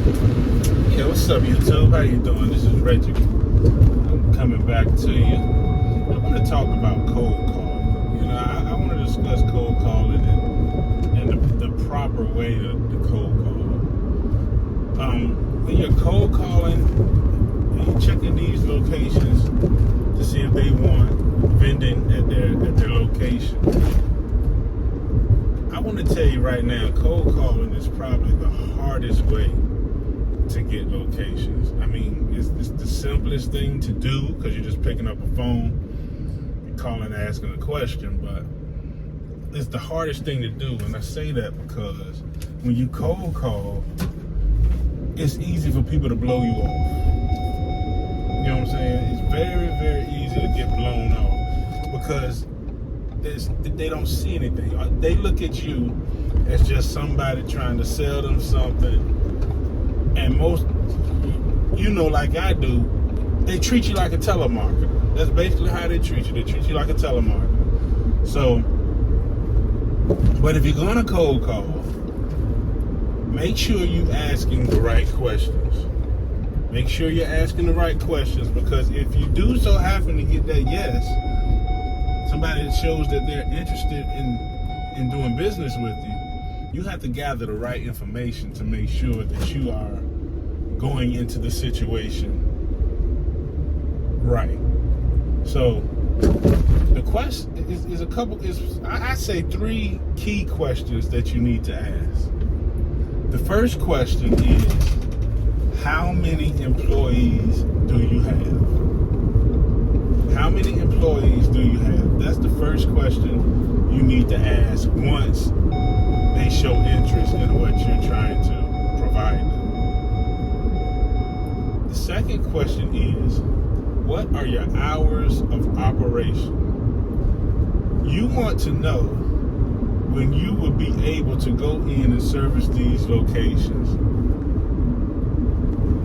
Yeah, what's up, YouTube? How you doing? This is Reggie. I'm coming back to you. I want to talk about cold calling. I want to discuss cold calling and the proper way to cold call. When you're cold calling and you're checking these locations to see if they want vending at their location, I want to tell you right now, cold calling is probably the hardest way to get locations. I mean, it's the simplest thing to do because you're just picking up a phone, you're calling, asking a question, but it's the hardest thing to do. And I say that because when you cold call, it's easy for people to blow you off. You know what I'm saying? It's very, very easy to get blown off because they don't see anything. They look at you as just somebody trying to sell them something. And most, like I do, they treat you like a telemarketer. That's basically how they treat you. They treat you like a telemarketer. So, but if you're going to cold call, make sure you're asking the right questions. Make sure you're asking the right questions, because if you do so happen to get that yes, somebody that shows that they're interested in doing business with you, you have to gather the right information to make sure that you are going into the situation right. So the question is I say 3 key questions that you need to ask. The first question is, how many employees do you have? How many employees do you have? That's the first question you need to ask once they show interest in what you're trying to provide them. The second question is, what are your hours of operation? You want to know when you will be able to go in and service these locations.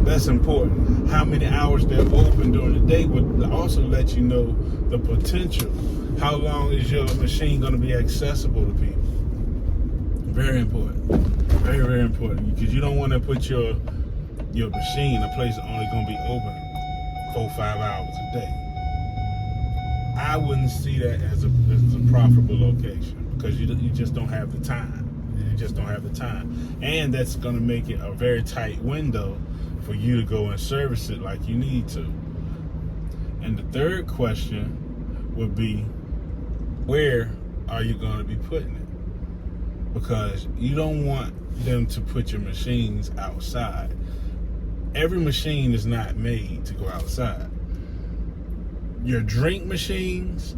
That's important. How many hours they're open during the day would also let you know the potential. How long is your machine going to be accessible to people? Very important. Very, very important. Because you don't want to put your machine in a place that's only going to be open 4-5 hours a day. I wouldn't see that as a profitable location, because you just don't have the time. You just don't have the time. And that's going to make it a very tight window for you to go and service it like you need to. And the third question would be, where are you going to be putting it? Because you don't want them to put your machines outside. Every machine is not made to go outside. Your drink machines,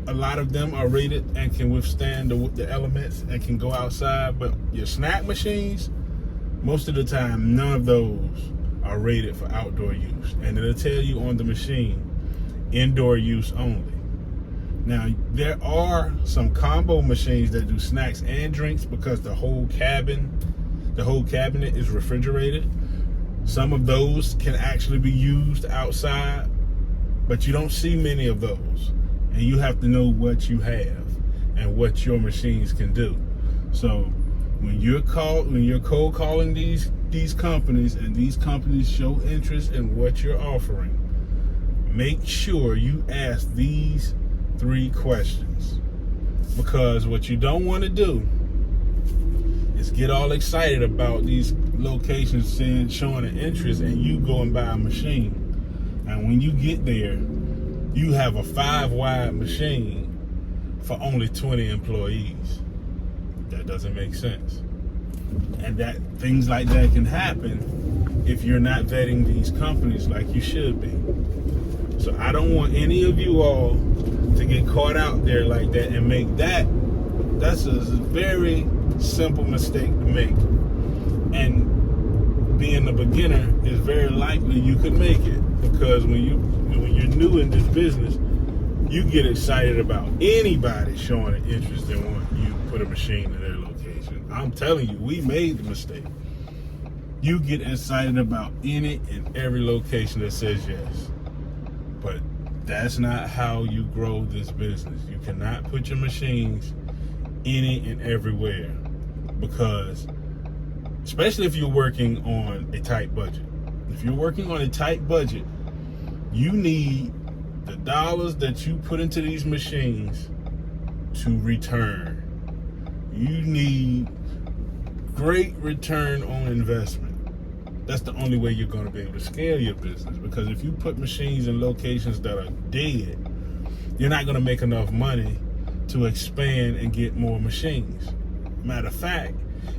a lot of them are rated and can withstand the elements and can go outside, but your snack machines, most of the time, none of those are rated for outdoor use. And it'll tell you on the machine, indoor use only. Now, there are some combo machines that do snacks and drinks because the whole cabinet is refrigerated. Some of those can actually be used outside, but you don't see many of those. And you have to know what you have and what your machines can do. So when you're cold calling these companies, and these companies show interest in what you're offering, make sure you ask these 3 questions. Because what you don't want to do is get all excited about these locations showing an interest and you go and buy a machine. And when you get there, you have a 5-wide machine for only 20 employees. That doesn't make sense. And that things like that can happen if you're not vetting these companies like you should be. So I don't want any of you all to get caught out there like that and make that's a very simple mistake to make. And being a beginner is very likely you could make it, because when you're new in this business, you get excited about anybody showing an interest in wanting you to put a machine in their location. I'm telling you, we made the mistake. You get excited about any and every location that says yes. But that's not how you grow this business. You cannot put your machines any and everywhere, because especially if you're working on a tight budget. If you're working on a tight budget, you need the dollars that you put into these machines to return. You need great return on investment. That's the only way you're going to be able to scale your business, because if you put machines in locations that are dead, you're not going to make enough money to expand and get more machines. Matter of fact,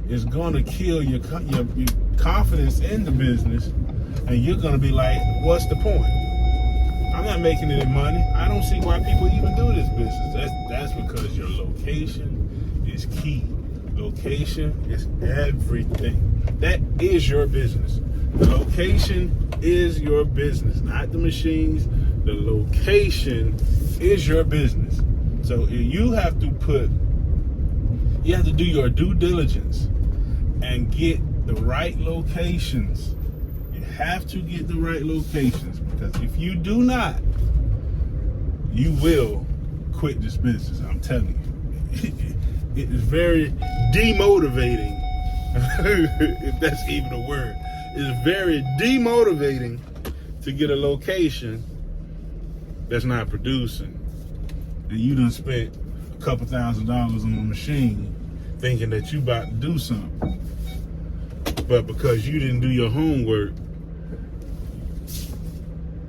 it's going to kill your confidence in the business, and you're going to be like, what's the point? I'm not making any money. I don't see why people even do this business. That's because your location is key. Location is everything. That is your business. The location is your business, not the machines. The location is your business. So you have to do your due diligence and get the right locations. You have to get the right locations, because if you do not, you will quit this business. I'm telling you. It is very demotivating, if that's even a word. It's very demotivating to get a location that's not producing, and you done spent a couple $1,000s on a machine thinking that you about to do something, but because you didn't do your homework,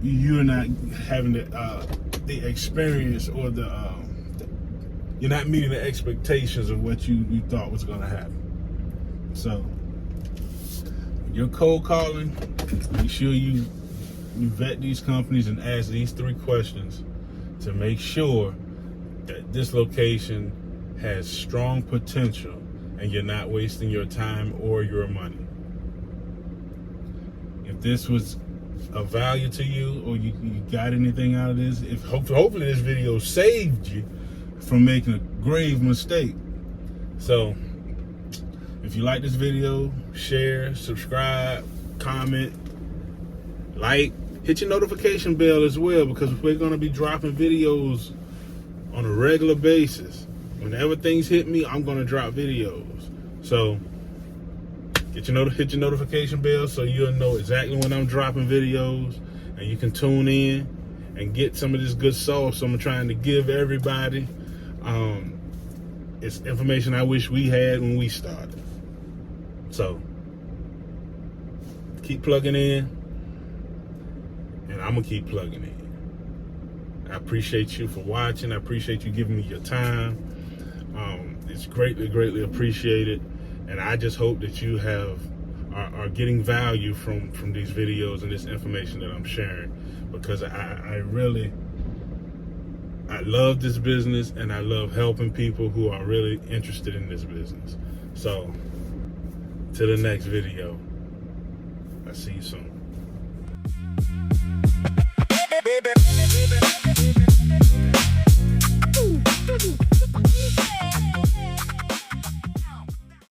you're not having the experience, or you're not meeting the expectations of what you thought was going to happen. So you're cold calling, make sure you vet these companies and ask these 3 questions to make sure that this location has strong potential and you're not wasting your time or your money. If this was of value to you, or you got anything out of this, hopefully this video saved you from making a grave mistake. So if you like this video, share, subscribe, comment, like, hit your notification bell as well, because we're going to be dropping videos on a regular basis. Whenever things hit me, I'm going to drop videos. So hit your notification bell so you'll know exactly when I'm dropping videos, and you can tune in and get some of this good sauce I'm trying to give everybody. It's information I wish we had when we started. So keep plugging in, and I'm gonna keep plugging in. I appreciate you for watching. I appreciate you giving me your time. It's greatly appreciated, and I just hope that you are getting value from these videos and this information that I'm sharing, because I love this business, and I love helping people who are really interested in this business. So to the next video, I'll see you soon.